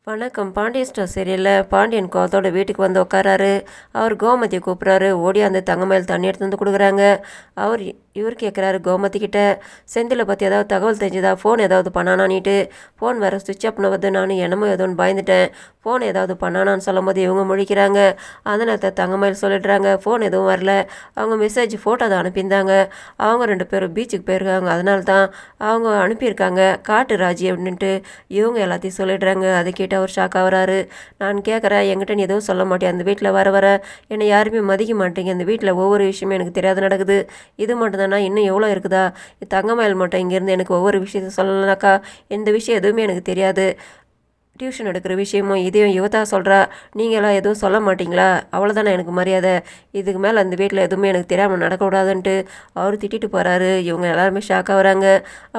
வணக்கம். பாண்டியன் ஸ்டோர் சீரியலில் பாண்டியன் கோவத்தோட வீட்டுக்கு வந்து உட்காராரு. அவர் கோமதியை கூப்பிட்றாரு. ஓடியாந்து தங்கமயில் தண்ணி எடுத்து வந்து கொடுக்குறாங்க. இவர் கேட்குறாரு கோமதி கிட்ட, செந்திலை பற்றி ஏதாவது தகவல் தெரிஞ்சுதா, ஃபோன் ஏதாவது பண்ணானான்னுட்டு. ஃபோன் வேறு சுவிட்ச் ஆஃப்னு வந்து நான் என்னமோ ஏதோன்னு பயந்துட்டேன், ஃபோன் ஏதாவது பண்ணானான்னு சொல்லும் போது இவங்க முழிக்கிறாங்க. அந்த நேரத்தை தங்கமயில் சொல்லிடுறாங்க ஃபோன் எதுவும் வரல, அவங்க மெசேஜ் ஃபோட்டோ தான் அனுப்பியிருந்தாங்க, அவங்க 2 பேரும் பீச்சுக்கு போயிருக்காங்க, அதனால தான் அவங்க அனுப்பியிருக்காங்க, காட்டு ராஜி அப்படின்ட்டு இவங்க எல்லாத்தையும் சொல்லிடுறாங்க. அதை கேட்டு அவர் ஷாக் ஆகுறாரு. நான் கேட்குறேன், என்கிட்ட நீ எதுவும் சொல்ல மாட்டேன், அந்த வீட்டில் வர வர என்னை யாருமே மதிக்க மாட்டேங்க, அந்த வீட்டில் ஒவ்வொரு விஷயமும் எனக்கு தெரியாத நடக்குது, இது மட்டும் தானா, இன்னும் எவ்வளோ இருக்குதா, தங்கமயில் மட்டும் இங்கேருந்து எனக்கு ஒவ்வொரு விஷயத்த சொல்லலனாக்கா இந்த விஷயம் எதுவுமே எனக்கு தெரியாது, டியூஷன் எடுக்கிற விஷயமும் இதையும் யுவதா சொல்கிறா, நீங்களாம் எதுவும் சொல்ல மாட்டிங்களா, அவ்வளோதானே எனக்கு மரியாதை, இதுக்கு மேலே அந்த வீட்டில் எதுவுமே எனக்கு தெரியாமல் நடக்கக்கூடாதுன்ட்டு அவர் திட்டிட்டு போகிறாரு. இவங்க எல்லாருமே ஷாக்காக வராங்க.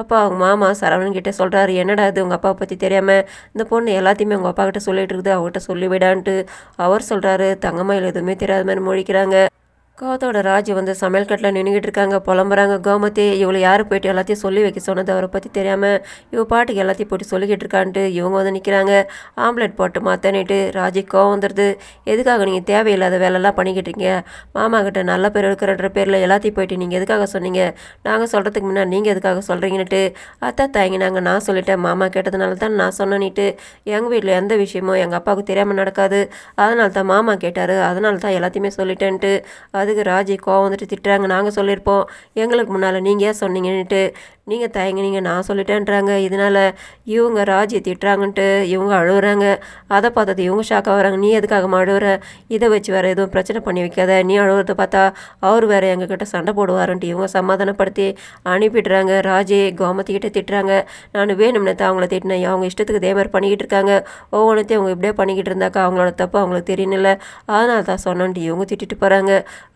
அப்போ அவங்க மாமா சரவணன் கிட்டே சொல்கிறாரு, என்னடா இது உங்கள் அப்பாவை பற்றி தெரியாமல் இந்த பொண்ணு எல்லாத்தையுமே உங்கள் அப்பா கிட்ட சொல்லிட்டு இருக்குது, அவங்ககிட்ட சொல்லிவிடான்ட்டு அவர் சொல்கிறாரு. தங்கமயில் எதுவுமே தெரியாத மாதிரி முழிக்கிறாங்க. கோவத்தோட ராஜி வந்து சமையல் கட்டில் நின்றுக்கிட்டு இருக்காங்க, புலம்புறாங்க. கோமதி இவளை யார் போய்ட்டு எல்லாத்தையும் சொல்லி வைக்க சொன்னது, அவரை பற்றி தெரியாமல் இவ பாட்டுக்கு எல்லாத்தையும் போட்டு சொல்லிக்கிட்டு இருக்கான்ட்டு இவங்க வந்து நிற்கிறாங்க. ஆம்லெட் போட்டு மாற்றனிட்டு ராஜி கோவம் வந்துடுது. எதுக்காக நீங்கள் தேவையில்லாத வேலைலாம் பண்ணிக்கிட்டு இருக்கீங்க, மாமா கிட்ட நல்ல பேர் எடுக்கிறன்ற பேரில் எல்லாத்தையும் போயிட்டு நீங்கள் எதுக்காக சொன்னீங்க, நாங்கள் சொல்கிறதுக்கு முன்னாடி நீங்கள் எதுக்காக சொல்கிறீங்கன்னுட்டு அத்தை தாங்கினாங்க. நான் சொல்லிட்டேன், மாமா கேட்டதுனால தான் நான் சொன்னேன்னுட்டு, எங்கள் வீட்டில் எந்த விஷயமும் எங்கள் அப்பாவுக்கு தெரியாமல் நடக்காது, அதனால தான் மாமா கேட்டார், அதனால தான் எல்லாத்தையுமே சொல்லிட்டேன்ட்டு அதுக்கு ராஜி கோவம் வந்துட்டு திட்டுறாங்க. நாங்கள் சொல்லியிருப்போம், எங்களுக்கு முன்னால் நீங்கள் ஏன் சொன்னீங்கன்னுட்டு, நீங்கள் தயங்கினீங்க, நான் சொல்லிட்டேன்றாங்க. இதனால் இவங்க ராஜியை திட்டுறாங்கன்ட்டு இவங்க அழுகுறாங்க. அதை பார்த்தது இவங்க ஷாக்காக வராங்க. நீ எதுக்காக அழுகுற, இதை வச்சு வேறு எதுவும் பிரச்சனை பண்ணி வைக்காத, நீ அழுகுறத பார்த்தா அவர் வேறு எங்ககிட்ட சண்டை போடுவாருன்ட்டு இவங்க சமாதானப்படுத்தி அனுப்பிடுறாங்க. ராஜி கோமதிக்கிட்ட திட்டுறாங்க, நான் வேணும்னு தான் அவங்கள திட்டினேன், அவங்க இஷ்டத்துக்கு இதே மாதிரி பண்ணிக்கிட்டு இருக்காங்க, ஒவ்வொன்றத்தையும் அவங்க இப்படியே பண்ணிக்கிட்டு இருந்தாக்கா அவங்களோட தப்பு அவங்களுக்கு தெரியல, அதனால தான் சொன்னோன்ட்டு இவங்க திட்டிட்டு போகிறாங்க.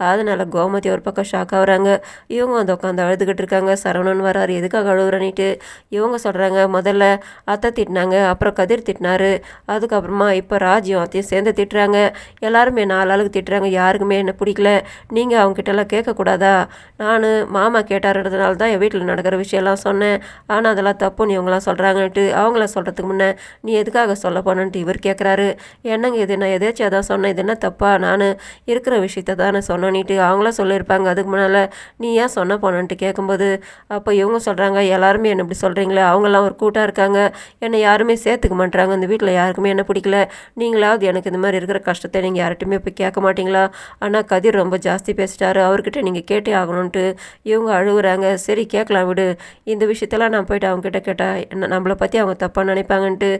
அதனால் கோமதி ஒரு பக்கம் ஷாக் ஆகுறாங்க. இவங்க வந்து உட்காந்து அழுதுகிட்டு இருக்காங்க. சரவணன் வராரு, எதுக்காக அழுகுறனிட்டு இவங்க சொல்கிறாங்க, முதல்ல அத்தை திட்டினாங்க, அப்புறம் கதிர் திட்டினாரு, அதுக்கப்புறமா இப்போ ராஜ்யம் அத்தையும் சேர்ந்து திட்டுறாங்க, எல்லாருமே 4 ஆளுக்கு திட்டுறாங்க, யாருக்குமே என்ன பிடிக்கல, நீங்கள் அவங்ககிட்டலாம் கேட்கக்கூடாதா, நான் மாமா கேட்டாருன்றதுனால தான் என் வீட்டில் நடக்கிற விஷயம்லாம் சொன்னேன், ஆனால் அதெல்லாம் தப்புன்னு இவங்களாம் சொல்கிறாங்கன்ட்டு அவங்கள சொல்கிறதுக்கு முன்னே நீ எதுக்காக சொல்ல போனன்ட்டு இவர் கேட்குறாரு. என்னங்க இது, நான் எதாச்சும் அதான் சொன்னேன், இது என்ன தப்பா, நான் இருக்கிற விஷயத்த தானே சொன்னோன்னிட்டு அவங்களாம் சொல்லியிருப்பாங்க, அதுக்கு முன்னால் நீ ஏன் சொன்ன போனன்ட்டு கேட்கும்போது அப்போ இவங்க சொல்கிறாங்க, எல்லாருமே என்ன இப்படி சொல்கிறீங்களே, அவங்களாம் ஒரு கூட்டாக இருக்காங்க, என்னை யாருமே சேர்த்துக்க மாட்டாங்க, இந்த வீட்டில் யாருக்குமே என்ன பிடிக்கல, நீங்களாவது எனக்கு இந்த மாதிரி இருக்கிற கஷ்டத்தை நீங்கள் யார்கிட்டையுமே போய் கேட்க மாட்டிங்களா, ஆனால் கதிர் ரொம்ப ஜாஸ்தி பேசிட்டாரு, அவர்கிட்ட நீங்கள் கேட்டே ஆகணுன்ட்டு இவங்க அழுகுறாங்க. சரி கேட்கலாம் விடு, இந்த விஷயத்தெல்லாம் நான் போய்ட்டு அவங்ககிட்ட கேட்டால் என்ன நம்மளை பற்றி அவங்க தப்பாக நினைப்பாங்கன்ட்டு,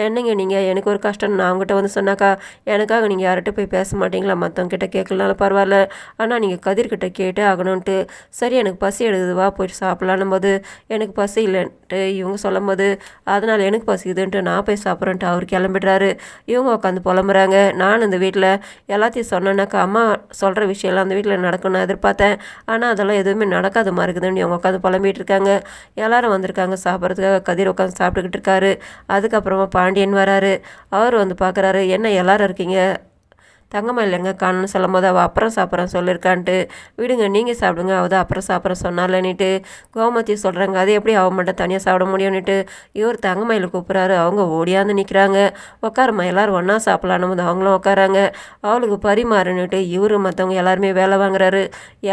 என்னங்க நீங்கள் எனக்கு ஒரு கஷ்டம் நான் அவங்ககிட்ட வந்து சொன்னாக்கா எனக்காக நீங்கள் யார்கிட்ட போய் பேச மாட்டிங்களா, மற்றவங்க கிட்ட கேட்கலனாலும் பரவாயில்ல, ஆனால் நீங்கள் கதிர்கிட்ட கேட்டே ஆகணுன்ட்டு, சரி எனக்கு பசி எடுக்குது வா போய்ட்டு சாப்பிட்லான்னும் போது எனக்கு பசி இல்லைன்ட்டு இவங்க சொல்லும் போது அதனால் எனக்கு பசிக்குதுன்ட்டு நான் போய் சாப்பிட்றேன்ட்டு அவர் கிளம்பிடுறாரு. இவங்க உட்காந்து புலம்புறாங்க. நான் இந்த வீட்டில் எல்லாத்தையும் சொன்னேன்னாக்கா அம்மா சொல்கிற விஷயம்லாம் அந்த வீட்டில் நடக்கணும்னு எதிர்பார்த்தேன், ஆனால் அதெல்லாம் எதுவுமே நடக்காத மாதிரி இருக்குதுன்னு இவங்க உட்காந்து புலம்பிகிட்டு இருக்காங்க. எல்லாரும் வந்திருக்காங்க சாப்பிட்றதுக்காக. கதிர் உட்காந்து சாப்பிட்டுக்கிட்டு இருக்காரு. அதுக்கப்புறமா பாண்டியன் வராரு. அவர் வந்து பார்க்குறாரு, என்ன எல்லாரும் இருக்கீங்க, தங்கமயில் எங்கே காணுன்னு சொல்லும் போது அவள் அப்புறம் சாப்பிட்றேன் சொல்லியிருக்கான்ட்டு, விடுங்க நீங்கள் சாப்பிடுங்க, அவள் தான் அப்புறம் சாப்பிட்ற சொன்னாலன்னுட்டு கோமதி சொல்கிறாங்க. அது எப்படி அவன் மட்டும் தனியாக சாப்பிட முடியும்னுட்டு இவர் தங்கமயில் கூப்பிட்றாரு. அவங்க ஓடியாந்து நிற்கிறாங்க. உட்காரம்மா எல்லோரும் ஒன்றா சாப்பிட்லான்னு போது அவங்களும் உட்காராங்க. அவளுக்கு பரிமாறுன்னுட்டு இவர் மற்றவங்க எல்லாருமே வேலை வாங்குறாரு.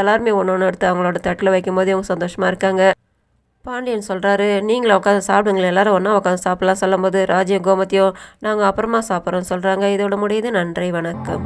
எல்லாருமே ஒன்று ஒன்று எடுத்து அவங்களோட தட்டில் வைக்கும்போது இவங்க சந்தோஷமாக இருக்காங்க. பாண்டியன் சொல்கிறாரு, நீங்களும் உட்காந்து சாப்பிடுங்களேன், எல்லாரும் ஒன்றா உட்காந்து சாப்பிட்லாம் சொல்லும்போது ராஜ்யம் கோமதியும் நாங்கள் அப்புறமா சாப்பிட்றோன்னு சொல்கிறாங்க. இதோட முடியுது. நன்றி, வணக்கம்.